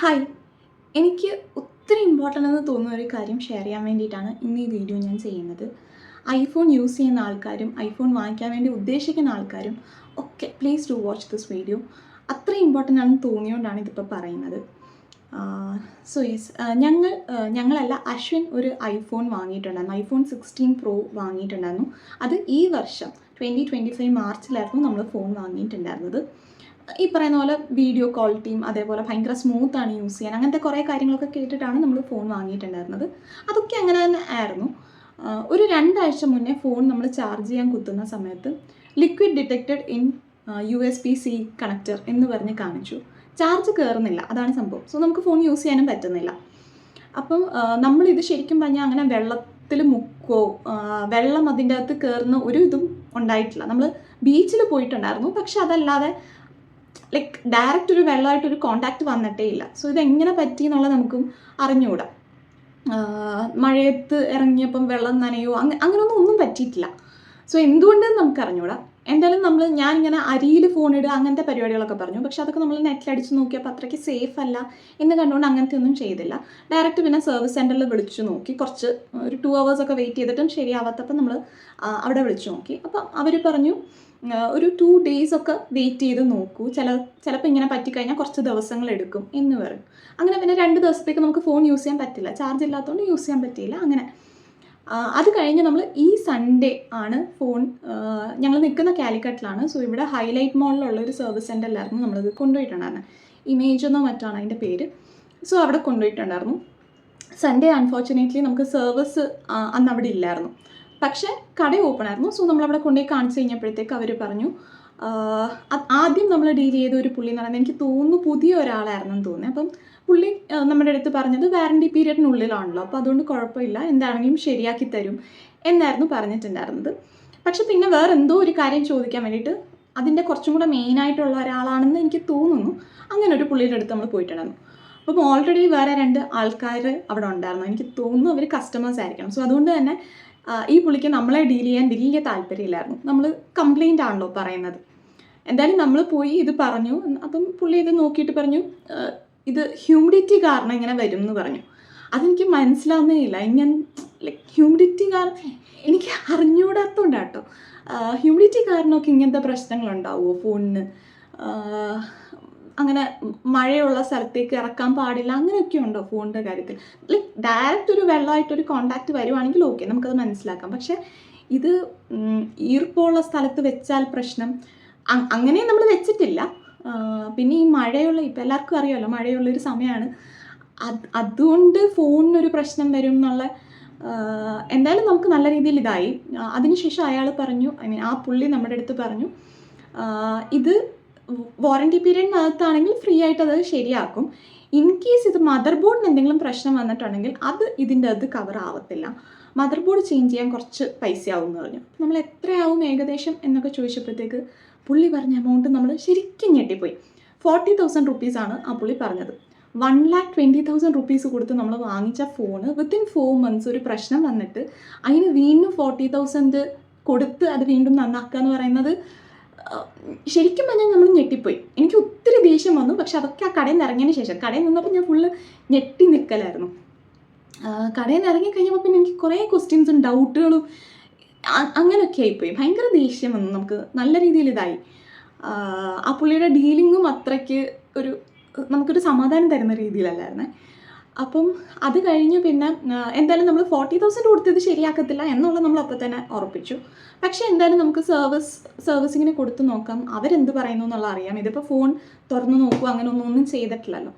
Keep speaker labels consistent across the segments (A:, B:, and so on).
A: Hi, എനിക്ക് ഒത്തിരി important എന്ന് തോന്നുന്ന ഒരു കാര്യം ഷെയർ ചെയ്യാൻ വേണ്ടിയിട്ടാണ് ഇന്ന് ഈ വീഡിയോ ഞാൻ ചെയ്യുന്നത്. ഐഫോൺ യൂസ് ചെയ്യുന്ന ആൾക്കാരും ഐഫോൺ വാങ്ങിക്കാൻ വേണ്ടി ഉദ്ദേശിക്കുന്ന ആൾക്കാരും ഒക്കെ please do watch this video. അത്രയും ഇമ്പോർട്ടൻ്റ് ആണെന്ന് തോന്നിയുകൊണ്ടാണ് ഇതിപ്പോൾ പറയുന്നത്. സോ യെസ്, ഞങ്ങളല്ല, അശ്വിൻ ഒരു ഐഫോൺ വാങ്ങിയിട്ടുണ്ടായിരുന്നു. ഐഫോൺ 16 Pro വാങ്ങിയിട്ടുണ്ടായിരുന്നു. അത് ഈ വർഷം 2025 മാർച്ചിലായിരുന്നു നമ്മൾ ഫോൺ വാങ്ങിയിട്ടുണ്ടായിരുന്നത്. ഈ പറയുന്ന പോലെ വീഡിയോ ക്വാളിറ്റിയും അതേപോലെ ഭയങ്കര സ്മൂത്താണ് യൂസ് ചെയ്യാൻ, അങ്ങനത്തെ കുറേ കാര്യങ്ങളൊക്കെ കേട്ടിട്ടാണ് നമ്മൾ ഫോൺ വാങ്ങിയിട്ടുണ്ടായിരുന്നത്. അതൊക്കെ അങ്ങനെ തന്നെ ആയിരുന്നു. ഒരു 2 ആഴ്ച മുന്നേ ഫോൺ നമ്മൾ ചാർജ് ചെയ്യാൻ കുത്തുന്ന സമയത്ത് liquid detected in USB-C connector എന്ന് പറഞ്ഞ് കാണിച്ചു. ചാർജ് കയറുന്നില്ല, അതാണ് സംഭവം. സോ നമുക്ക് ഫോൺ യൂസ് ചെയ്യാനും പറ്റുന്നില്ല. അപ്പം നമ്മളിത് ശരിക്കും പറഞ്ഞാൽ അങ്ങനെ വെള്ളത്തിൽ മുക്കോ വെള്ളം അതിൻ്റെ അകത്ത് കയറുന്ന ഒരു ഇതും ഉണ്ടായിട്ടില്ല. നമ്മൾ ബീച്ചിൽ പോയിട്ടുണ്ടായിരുന്നു, പക്ഷെ അതല്ലാതെ ലൈക്ക് ഡയറക്റ്റ് ഒരു വെള്ളമായിട്ടൊരു കോണ്ടാക്റ്റ് വന്നിട്ടേ ഇല്ല. സോ ഇതെങ്ങനെ പറ്റി എന്നുള്ളത് നമുക്കും അറിഞ്ഞുകൂടാ. മഴയത്ത് ഇറങ്ങിയപ്പം വെള്ളം നനയോ അങ്ങനെയൊന്നും ഒന്നും പറ്റിയിട്ടില്ല. സോ എന്തുകൊണ്ടെന്ന് നമുക്ക് അറിഞ്ഞുകൂടാ. എന്തായാലും ഞാനിങ്ങനെ അരിയിൽ ഫോൺ ഇടുക അങ്ങനത്തെ പരിപാടികളൊക്കെ പറഞ്ഞു. പക്ഷെ അതൊക്കെ നമ്മൾ നെറ്റിലടിച്ച് നോക്കിയപ്പോൾ അത്രയ്ക്ക് സേഫ് അല്ല എന്ന് കണ്ടുകൊണ്ട് അങ്ങനത്തെ ഒന്നും ചെയ്തില്ല. ഡയറക്റ്റ് പിന്നെ സർവീസ് സെൻറ്ററിൽ വിളിച്ചു നോക്കി. ഒരു 2 hours ഒക്കെ വെയിറ്റ് ചെയ്തിട്ടും ശരിയാവാത്തപ്പം നമ്മൾ അവിടെ വിളിച്ചു നോക്കി. അപ്പം അവർ പറഞ്ഞു ഒരു 2 days ഒക്കെ വെയിറ്റ് ചെയ്ത് നോക്കൂ, ചിലപ്പോൾ ഇങ്ങനെ പറ്റിക്കഴിഞ്ഞാൽ കുറച്ച് ദിവസങ്ങൾ എടുക്കും എന്ന് പറയും. അങ്ങനെ പിന്നെ 2 ദിവസത്തേക്ക് നമുക്ക് ഫോൺ യൂസ് ചെയ്യാൻ പറ്റില്ല, ചാർജ് ഇല്ലാത്തതുകൊണ്ട് യൂസ് ചെയ്യാൻ പറ്റിയില്ല. അങ്ങനെ അത് കഴിഞ്ഞ് നമ്മൾ ഈ സൺഡേ ആണ് ഫോൺ, ഞങ്ങൾ നിൽക്കുന്ന കാലിക്കറ്റിലാണ്. സോ ഇവിടെ ഹൈലൈറ്റ് മോളിലുള്ള ഒരു സർവീസ് സെൻ്ററിലായിരുന്നു നമ്മളത് കൊണ്ടുപോയിട്ടുണ്ടായിരുന്നത്. ഇമേജ് എന്നോ മറ്റാണ് അതിൻ്റെ പേര്. സോ അവിടെ കൊണ്ടുപോയിട്ടുണ്ടായിരുന്നു. സൺഡേ അൺഫോർച്ചുനേറ്റ്ലി നമുക്ക് സർവീസ് അന്ന് അവിടെ ഇല്ലായിരുന്നു. പക്ഷേ കട ഓപ്പൺ ആയിരുന്നു. സോ നമ്മളവിടെ കൊണ്ടുപോയി കാണിച്ചു കഴിഞ്ഞപ്പോഴത്തേക്ക് അവർ പറഞ്ഞു, ആദ്യം നമ്മൾ ഡീൽ ചെയ്ത ഒരു പുള്ളി എന്ന് പറയുന്നത് എനിക്ക് തോന്നുന്നു പുതിയ ഒരാളായിരുന്നെന്ന് തോന്നുന്നത്. അപ്പം പുള്ളി നമ്മുടെ അടുത്ത് പറഞ്ഞത് വാറണ്ടി പീരിയഡിനുള്ളിലാണല്ലോ, അപ്പോൾ അതുകൊണ്ട് കുഴപ്പമില്ല, എന്താണെങ്കിലും ശരിയാക്കി തരും എന്നായിരുന്നു പറഞ്ഞിട്ടുണ്ടായിരുന്നത്. പക്ഷെ പിന്നെ വേറെ എന്തോ ഒരു കാര്യം ചോദിക്കാൻ വേണ്ടിയിട്ട് അതിൻ്റെ കുറച്ചും കൂടെ മെയിനായിട്ടുള്ള ഒരാളാണെന്ന് എനിക്ക് തോന്നുന്നു. അങ്ങനെ ഒരു പുള്ളിയുടെ അടുത്ത് നമ്മൾ പോയിട്ടുണ്ടായിരുന്നു. അപ്പം ഓൾറെഡി വേറെ 2 ആൾക്കാർ അവിടെ ഉണ്ടായിരുന്നു. എനിക്ക് തോന്നുന്നു അവർ കസ്റ്റമേഴ്സ് ആയിരിക്കണം. സോ അതുകൊണ്ട് തന്നെ ഈ പുള്ളിക്ക് നമ്മളെ ഡീൽ ചെയ്യാൻ വലിയ താല്പര്യമില്ലായിരുന്നു. നമ്മൾ കംപ്ലയിൻ്റ് ആണല്ലോ പറയുന്നത്. എന്തായാലും നമ്മൾ പോയി ഇത് പറഞ്ഞു. അപ്പം പുള്ളി ഇത് നോക്കിയിട്ട് പറഞ്ഞു, ഇത് ഹ്യൂമിഡിറ്റി കാരണം ഇങ്ങനെ വരും എന്ന് പറഞ്ഞു. അതെനിക്ക് മനസ്സിലാവുന്നേ ഇല്ല. ഇങ്ങനെ ലൈക്ക് ഹ്യൂമിഡിറ്റി കാരണം എനിക്ക് അറിഞ്ഞുകൂടാത്തതുകൊണ്ടാണ് കേട്ടോ. ഹ്യൂമിഡിറ്റി കാരണമൊക്കെ ഇങ്ങനത്തെ പ്രശ്നങ്ങളുണ്ടാവുമോ ഫോണിന്? അങ്ങനെ മഴയുള്ള സ്ഥലത്തേക്ക് ഇറക്കാൻ പാടില്ല അങ്ങനെയൊക്കെ ഉണ്ടോ ഫോണിൻ്റെ കാര്യത്തിൽ? ലൈക്ക് ഡയറക്റ്റ് ഒരു വെള്ളമായിട്ടൊരു കോണ്ടാക്റ്റ് വരുവാണെങ്കിൽ ഓക്കെ, നമുക്കത് മനസ്സിലാക്കാം. പക്ഷേ ഇത് ഈർപ്പമുള്ള സ്ഥലത്ത് വെച്ചാൽ പ്രശ്നം. അങ്ങനെ നമ്മൾ വെച്ചിട്ടില്ല. പിന്നെ ഈ മഴയുള്ള, ഇപ്പം എല്ലാവർക്കും അറിയാമല്ലോ മഴയുള്ളൊരു സമയമാണ്, അതുകൊണ്ട് ഫോണിനൊരു പ്രശ്നം വരും എന്നുള്ള എന്തായാലും നമുക്ക് നല്ല രീതിയിൽ ഇതായി. അതിനുശേഷം അയാൾ പറഞ്ഞു, ആ പുള്ളി നമ്മുടെ അടുത്ത് പറഞ്ഞു, ഇത് വാറണ്ടി പീരീഡിനകത്താണെങ്കിൽ ഫ്രീ ആയിട്ട് അത് ശരിയാക്കും. ഇൻ കേസ് ഇത് മദർ ബോർഡിന് എന്തെങ്കിലും പ്രശ്നം വന്നിട്ടുണ്ടെങ്കിൽ അത് ഇതിൻ്റെ അത് കവർ ആവത്തില്ല. മദർ ബോർഡ് ചേഞ്ച് ചെയ്യാൻ കുറച്ച് പൈസയാവും എന്ന് പറഞ്ഞു. നമ്മൾ എത്രയാവും ഏകദേശം എന്നൊക്കെ ചോദിച്ചപ്പോഴത്തേക്ക് പുള്ളി പറഞ്ഞ എമൗണ്ട് നമ്മൾ ശരിക്കും ഞെട്ടിപ്പോയി. 40,000 rupees ആ പുള്ളി പറഞ്ഞത്. 1,20,000 rupees കൊടുത്ത് നമ്മൾ വാങ്ങിച്ച ഫോണ് വിത്തിൻ 4 months ഒരു പ്രശ്നം വന്നിട്ട് അതിന് വീണ്ടും 40,000 കൊടുത്ത് അത് വീണ്ടും നന്നാക്കുക എന്ന് പറയുന്നത് ശരിക്കും പറഞ്ഞാൽ നമ്മൾ ഞെട്ടിപ്പോയി. എനിക്ക് ഒത്തിരി ദേഷ്യം വന്നു. പക്ഷെ അതൊക്കെ ആ കടയിൽ നിന്ന് ഇറങ്ങിയതിന് ശേഷം, കടയിൽ നിന്നപ്പോൾ ഞാൻ ഫുള്ള് ഞെട്ടി നിൽക്കലായിരുന്നു. കടയിൽ നിന്ന് ഇറങ്ങിക്കഴിഞ്ഞപ്പോൾ പിന്നെ എനിക്ക് കുറേ ക്വസ്റ്റ്യൻസും ഡൗട്ടുകളും അങ്ങനെയൊക്കെ ആയിപ്പോയി. ഭയങ്കര ദേഷ്യം വന്നു. നമുക്ക് നല്ല രീതിയിൽ ഇതായി. ആ പുള്ളിയുടെ ഡീലിങ്ങും അത്രയ്ക്ക് നമുക്കൊരു സമാധാനം തരുന്ന രീതിയിലല്ലായിരുന്നേ. അപ്പം അത് കഴിഞ്ഞ് പിന്നെ എന്തായാലും നമ്മൾ 40,000 കൊടുത്തത് ശരിയാക്കത്തില്ല എന്നുള്ളത് നമ്മൾ അപ്പോൾ തന്നെ ഉറപ്പിച്ചു. പക്ഷേ എന്തായാലും നമുക്ക് സർവീസിങ്ങിന് കൊടുത്ത് നോക്കാം, അവരെന്ത് പറയുന്നു എന്നുള്ള അറിയാം. ഇതിപ്പോൾ ഫോൺ തുറന്ന് നോക്കുക അങ്ങനെ ഒന്നും ചെയ്തിട്ടില്ലല്ലോ.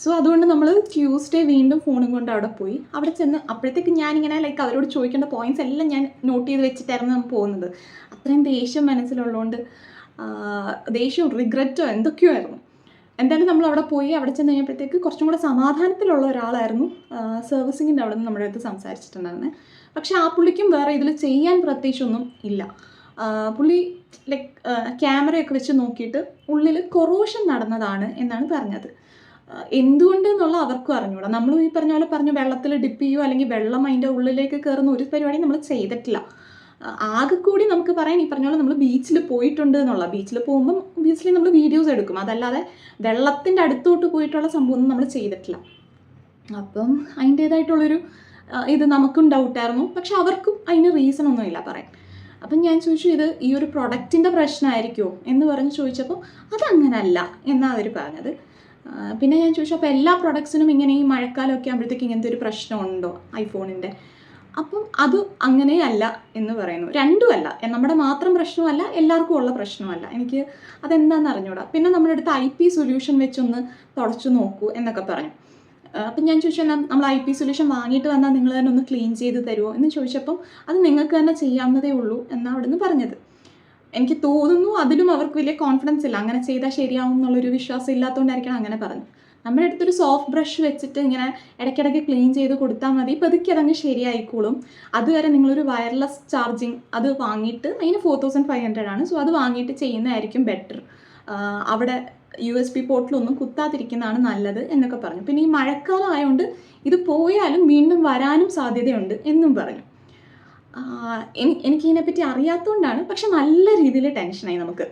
A: സോ അതുകൊണ്ട് നമ്മൾ ട്യൂസ്ഡേ വീണ്ടും ഫോണും കൊണ്ട് അവിടെ പോയി. അവിടെ ചെന്ന് അപ്പോഴത്തേക്ക് ഞാനിങ്ങനെ ലൈക്ക് അവരോട് ചോദിക്കേണ്ട പോയിൻറ്റ്സ് എല്ലാം ഞാൻ നോട്ട് ചെയ്ത് വെച്ചിട്ടായിരുന്നു നമ്മൾ പോകുന്നത്. അത്രയും ദേഷ്യം മനസ്സിലുള്ളതുകൊണ്ട്, ദേഷ്യവും റിഗ്രറ്റോ എന്തൊക്കെയോ ആയിരുന്നു. എന്തായാലും നമ്മൾ അവിടെ പോയി. അവിടെ ചെന്ന് കഴിഞ്ഞപ്പോഴത്തേക്ക് കുറച്ചും കൂടെ സമാധാനത്തിലുള്ള ഒരാളായിരുന്നു സർവീസിങ്ങിൻ്റെ അവിടെ നിന്ന് നമ്മുടെ അടുത്ത് സംസാരിച്ചിട്ടുണ്ടായിരുന്നത്. പക്ഷേ ആ പുള്ളിക്കും വേറെ ഇതിൽ ചെയ്യാൻ പ്രത്യേകിച്ചൊന്നും ഇല്ല. പുള്ളി ലൈക്ക് ക്യാമറയൊക്കെ വെച്ച് നോക്കിയിട്ട് ഉള്ളിൽ കൊറോഷൻ നടന്നതാണ് എന്നാണ് പറഞ്ഞത്. എന്തുകൊണ്ട് എന്നുള്ള അവർക്കും അറിഞ്ഞൂടാ. നമ്മൾ ഈ പറഞ്ഞ പോലെ പറഞ്ഞു വെള്ളത്തിൽ ഡിപ്പ് ചെയ്യുകയോ അല്ലെങ്കിൽ വെള്ളം അതിൻ്റെ ഉള്ളിലേക്ക് കയറുന്ന ഒരു പരിപാടി നമ്മൾ ചെയ്തിട്ടില്ല. ആകെ കൂടി നമുക്ക് പറയാൻ ഈ പറഞ്ഞ പോലെ നമ്മൾ ബീച്ചിൽ പോയിട്ടുണ്ട് എന്നുള്ള, ബീച്ചിൽ പോകുമ്പം ഒബ്വിയസ്ലി നമ്മൾ വീഡിയോസ് എടുക്കും, അതല്ലാതെ വെള്ളത്തിൻ്റെ അടുത്തോട്ട് പോയിട്ടുള്ള സംഭവമൊന്നും നമ്മൾ ചെയ്തിട്ടില്ല. അപ്പം അതിൻ്റേതായിട്ടുള്ളൊരു ഇത് നമുക്കും ഡൗട്ടായിരുന്നു, പക്ഷെ അവർക്കും അതിന് റീസൺ ഒന്നുമില്ല പറയാൻ. അപ്പം ഞാൻ ചോദിച്ചു ഇത് ഈ ഒരു പ്രൊഡക്റ്റിൻ്റെ പ്രശ്നമായിരിക്കുമോ എന്ന് പറഞ്ഞ് ചോദിച്ചപ്പോൾ അതങ്ങനല്ല എന്നാണ് അവർ പറഞ്ഞത്. പിന്നെ ഞാൻ ചോദിച്ചു അപ്പോൾ എല്ലാ പ്രൊഡക്ട്സിനും ഇങ്ങനെ ഈ മഴക്കാലമൊക്കെ ആകുമ്പോഴത്തേക്ക് ഇങ്ങനത്തെ ഒരു പ്രശ്നമുണ്ടോ ഐഫോണിൻ്റെ? അപ്പം അത് അങ്ങനെയല്ല എന്ന് പറയുന്നു. രണ്ടുമല്ല, നമ്മുടെ മാത്രം പ്രശ്നമല്ല, എല്ലാവർക്കും ഉള്ള പ്രശ്നമല്ല. എനിക്ക് അതെന്താണെന്ന് അറിഞ്ഞൂടാ. പിന്നെ നമ്മുടെ അടുത്ത് IP സൊല്യൂഷൻ വെച്ചൊന്ന് തുടച്ചു നോക്കൂ എന്നൊക്കെ പറഞ്ഞു. അപ്പം ഞാൻ ചോദിച്ചു എന്നാൽ നമ്മൾ IP സൊല്യൂഷൻ വാങ്ങിയിട്ട് വന്നാൽ നിങ്ങൾ തന്നെ ഒന്ന് ക്ലീൻ ചെയ്ത് തരുമോ എന്ന് ചോദിച്ചപ്പം അത് നിങ്ങൾക്ക് തന്നെ ചെയ്യാവുന്നതേ ഉള്ളൂ എന്നാണ് അവിടെ നിന്ന് പറഞ്ഞത്. എനിക്ക് തോന്നുന്നു അതിലും അവർക്ക് വലിയ കോൺഫിഡൻസ് ഇല്ല, അങ്ങനെ ചെയ്താൽ ശരിയാവും എന്നുള്ളൊരു വിശ്വാസം ഇല്ലാത്തതുകൊണ്ടായിരിക്കണം അങ്ങനെ പറഞ്ഞു. നമ്മുടെ അടുത്തൊരു സോഫ്റ്റ് ബ്രഷ് വെച്ചിട്ട് ഇങ്ങനെ ഇടയ്ക്കിടയ്ക്ക് ക്ലീൻ ചെയ്ത് കൊടുത്താൽ മതി, പതുക്കെ അതങ്ങ് ശരിയായിക്കോളും. അതുവരെ നിങ്ങളൊരു വയർലെസ് ചാർജിങ് അത് വാങ്ങിയിട്ട്, അതിന് 4500 ആണ്, സോ അത് വാങ്ങിയിട്ട് ചെയ്യുന്നതായിരിക്കും ബെറ്റർ. അവിടെ USB പോർട്ടിലൊന്നും കുത്താതിരിക്കുന്നതാണ് നല്ലത് എന്നൊക്കെ പറഞ്ഞു. പിന്നെ ഈ മഴക്കാലം ആയതുകൊണ്ട് ഇത് പോയാലും വീണ്ടും വരാനും സാധ്യതയുണ്ട് എന്നും പറഞ്ഞു. എനിക്കിതിനെപ്പറ്റി അറിയാത്തതുകൊണ്ടാണ്, പക്ഷെ നല്ല രീതിയിൽ ടെൻഷനായി നമുക്ക്.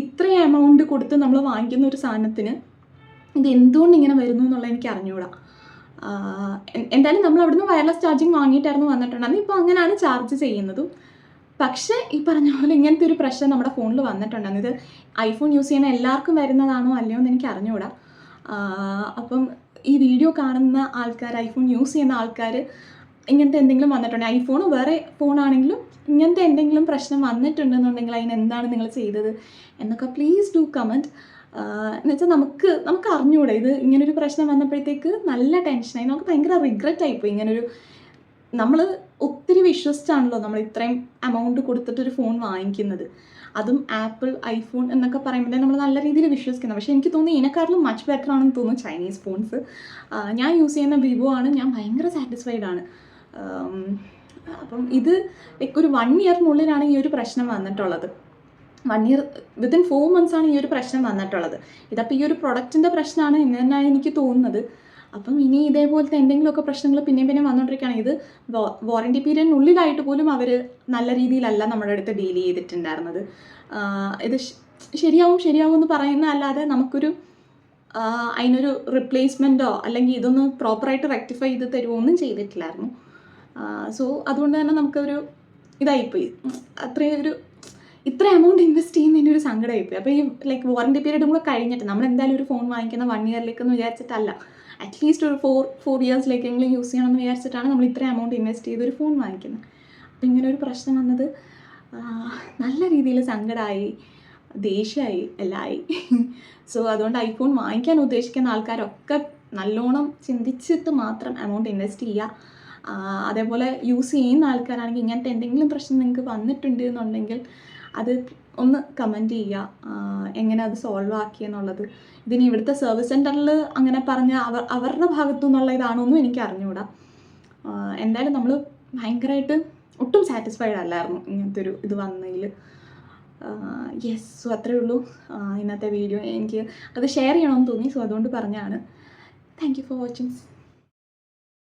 A: ഇത്രയും എമൗണ്ട് കൊടുത്ത് നമ്മൾ വാങ്ങിക്കുന്ന ഒരു സാധനത്തിന് ഇത് എന്തുകൊണ്ട് ഇങ്ങനെ വരുന്നു എന്നുള്ളത് എനിക്ക് അറിഞ്ഞുകൂടാ. എന്തായാലും നമ്മൾ അവിടുന്ന് വയർലെസ് ചാർജിങ് വാങ്ങിയിട്ടായിരുന്നു വന്നിട്ടുണ്ടായിരുന്നു. ഇപ്പോൾ അങ്ങനെയാണ് ചാർജ് ചെയ്യുന്നതും. പക്ഷേ ഈ പറഞ്ഞ പോലെ ഇങ്ങനത്തെ ഒരു പ്രശ്നം നമ്മുടെ ഫോണിൽ വന്നിട്ടുണ്ടായിരുന്നു. ഇത് ഐഫോൺ യൂസ് ചെയ്യുന്ന എല്ലാവർക്കും വരുന്നതാണോ അല്ലയോ എന്ന് എനിക്ക് അറിഞ്ഞുകൂടാ. അപ്പം ഈ വീഡിയോ കാണുന്ന ആൾക്കാർ, ഐഫോൺ യൂസ് ചെയ്യുന്ന ആൾക്കാർ ഇങ്ങനത്തെ എന്തെങ്കിലും വന്നിട്ടുണ്ടെങ്കിൽ, ഐഫോൺ വേറെ ഫോണാണെങ്കിലും ഇങ്ങനത്തെ എന്തെങ്കിലും പ്രശ്നം വന്നിട്ടുണ്ടെന്നുണ്ടെങ്കിൽ അതിന് എന്താണ് നിങ്ങൾ ചെയ്തത് എന്നൊക്കെ പ്ലീസ് ഡു കമൻറ്റ്. എന്നുവെച്ചാൽ നമുക്ക് അറിഞ്ഞുകൂടെ, ഇത് ഇങ്ങനൊരു പ്രശ്നം വന്നപ്പോഴത്തേക്ക് നല്ല ടെൻഷനായി, നമുക്ക് ഭയങ്കര റിഗ്രറ്റ് ആയിപ്പോയി. ഇങ്ങനൊരു നമ്മൾ ഒത്തിരി വിശ്വസിച്ചാണല്ലോ നമ്മൾ ഇത്രയും എമൗണ്ട് കൊടുത്തിട്ടൊരു ഫോൺ വാങ്ങിക്കുന്നത്, അതും ആപ്പിൾ ഐഫോൺ എന്നൊക്കെ പറയുമ്പോഴേ നമ്മൾ നല്ല രീതിയിൽ വിശ്വസിക്കുന്നത്. പക്ഷേ എനിക്ക് തോന്നുന്നു ഇതിനെക്കാട്ടിലും മച്ച് ബെറ്റർ ആണെന്ന് തോന്നുന്നു ചൈനീസ് ഫോൺസ്. ഞാൻ യൂസ് ചെയ്യുന്ന വിവോ ആണ്, ഞാൻ ഭയങ്കര സാറ്റിസ്ഫൈഡ് ആണ്. അപ്പം ഇത് ഒരു 1 ഇയറിനുള്ളിലാണ് ഈ ഒരു പ്രശ്നം വന്നിട്ടുള്ളത്. 1 ഇയർ വിത്തിൻ 4 months ആണ് ഈ ഒരു പ്രശ്നം വന്നിട്ടുള്ളത്. ഇതപ്പോൾ ഈ ഒരു പ്രൊഡക്റ്റിൻ്റെ പ്രശ്നമാണ് എന്ന് തന്നെയാണ് എനിക്ക് തോന്നുന്നത്. അപ്പം ഇനി ഇതേപോലത്തെ എന്തെങ്കിലുമൊക്കെ പ്രശ്നങ്ങൾ പിന്നെയും വന്നുകൊണ്ടിരിക്കുകയാണ്. ഇത് വാറൻറ്റി പീരിയഡിനുള്ളിലായിട്ട് പോലും അവർ നല്ല രീതിയിലല്ല നമ്മുടെ അടുത്ത് ഡീൽ ചെയ്തിട്ടുണ്ടായിരുന്നത്. ഇത് ശരിയാവും എന്ന് പറയുന്നതല്ലാതെ നമുക്കൊരു അതിനൊരു റിപ്ലേസ്മെൻറ്റോ അല്ലെങ്കിൽ ഇതൊന്ന് പ്രോപ്പറായിട്ട് റെക്ടിഫൈ ചെയ്ത് തരുമോ ഒന്നും ചെയ്തിട്ടില്ലായിരുന്നു. സോ അതുകൊണ്ട് തന്നെ നമുക്കൊരു ഇതായിപ്പോയി, ഇത്ര എമൗണ്ട് ഇൻവെസ്റ്റ് ചെയ്യുന്നതിൻ്റെ ഒരു സങ്കടമായിപ്പോയി. അപ്പോൾ ഈ വാറൻറ്റി പീരീഡും കൂടെ കഴിഞ്ഞിട്ട് നമ്മൾ എന്തായാലും ഒരു ഫോൺ വാങ്ങിക്കുന്ന 1 ഇയറിലേക്കെന്ന് വിചാരിച്ചിട്ടല്ല, അറ്റ്ലീസ്റ്റ് ഒരു 4 ഇയേഴ്സിലേക്കെങ്കിലും യൂസ് ചെയ്യണമെന്ന് വിചാരിച്ചിട്ടാണ് നമ്മൾ ഇത്ര എമൗണ്ട് ഇൻവെസ്റ്റ് ചെയ്തൊരു ഫോൺ വാങ്ങിക്കുന്നത്. അപ്പോൾ ഇങ്ങനെ ഒരു പ്രശ്നം വന്നത് നല്ല രീതിയിൽ സങ്കടമായി, ദേഷ്യമായി, എല്ലാം ആയി. സോ അതുകൊണ്ട് ഐഫോൺ വാങ്ങിക്കാൻ ഉദ്ദേശിക്കുന്ന ആൾക്കാരൊക്കെ നല്ലോണം ചിന്തിച്ചിട്ട് മാത്രം എമൗണ്ട് ഇൻവെസ്റ്റ് ചെയ്യുക. അതേപോലെ യൂസ് ചെയ്യുന്ന ആൾക്കാരാണെങ്കിൽ ഇങ്ങനത്തെ എന്തെങ്കിലും പ്രശ്നം നിങ്ങൾക്ക് വന്നിട്ടുണ്ട് എന്നുണ്ടെങ്കിൽ അത് ഒന്ന് കമൻറ്റ് ചെയ്യുക, എങ്ങനെ അത് സോൾവ് ആക്കിയെന്നുള്ളത്. ഇതിന് ഇവിടുത്തെ സർവീസ് സെൻറ്ററിൽ അങ്ങനെ പറഞ്ഞ അവരുടെ ഭാഗത്തു നിന്നുള്ള ഇതാണോന്നും എനിക്ക് അറിഞ്ഞുകൂടാ. എന്തായാലും നമ്മൾ ഭയങ്കരമായിട്ട് ഒട്ടും സാറ്റിസ്ഫൈഡ് അല്ലായിരുന്നു ഇങ്ങനത്തെ ഒരു ഇത് വന്നതിൽ. യെസ്, സോ അത്രയേ ഉള്ളൂ ഇന്നത്തെ വീഡിയോ. എനിക്ക് അത് ഷെയർ ചെയ്യണമെന്ന് തോന്നി, സോ അതുകൊണ്ട് പറഞ്ഞാണ്. Thank you for watching.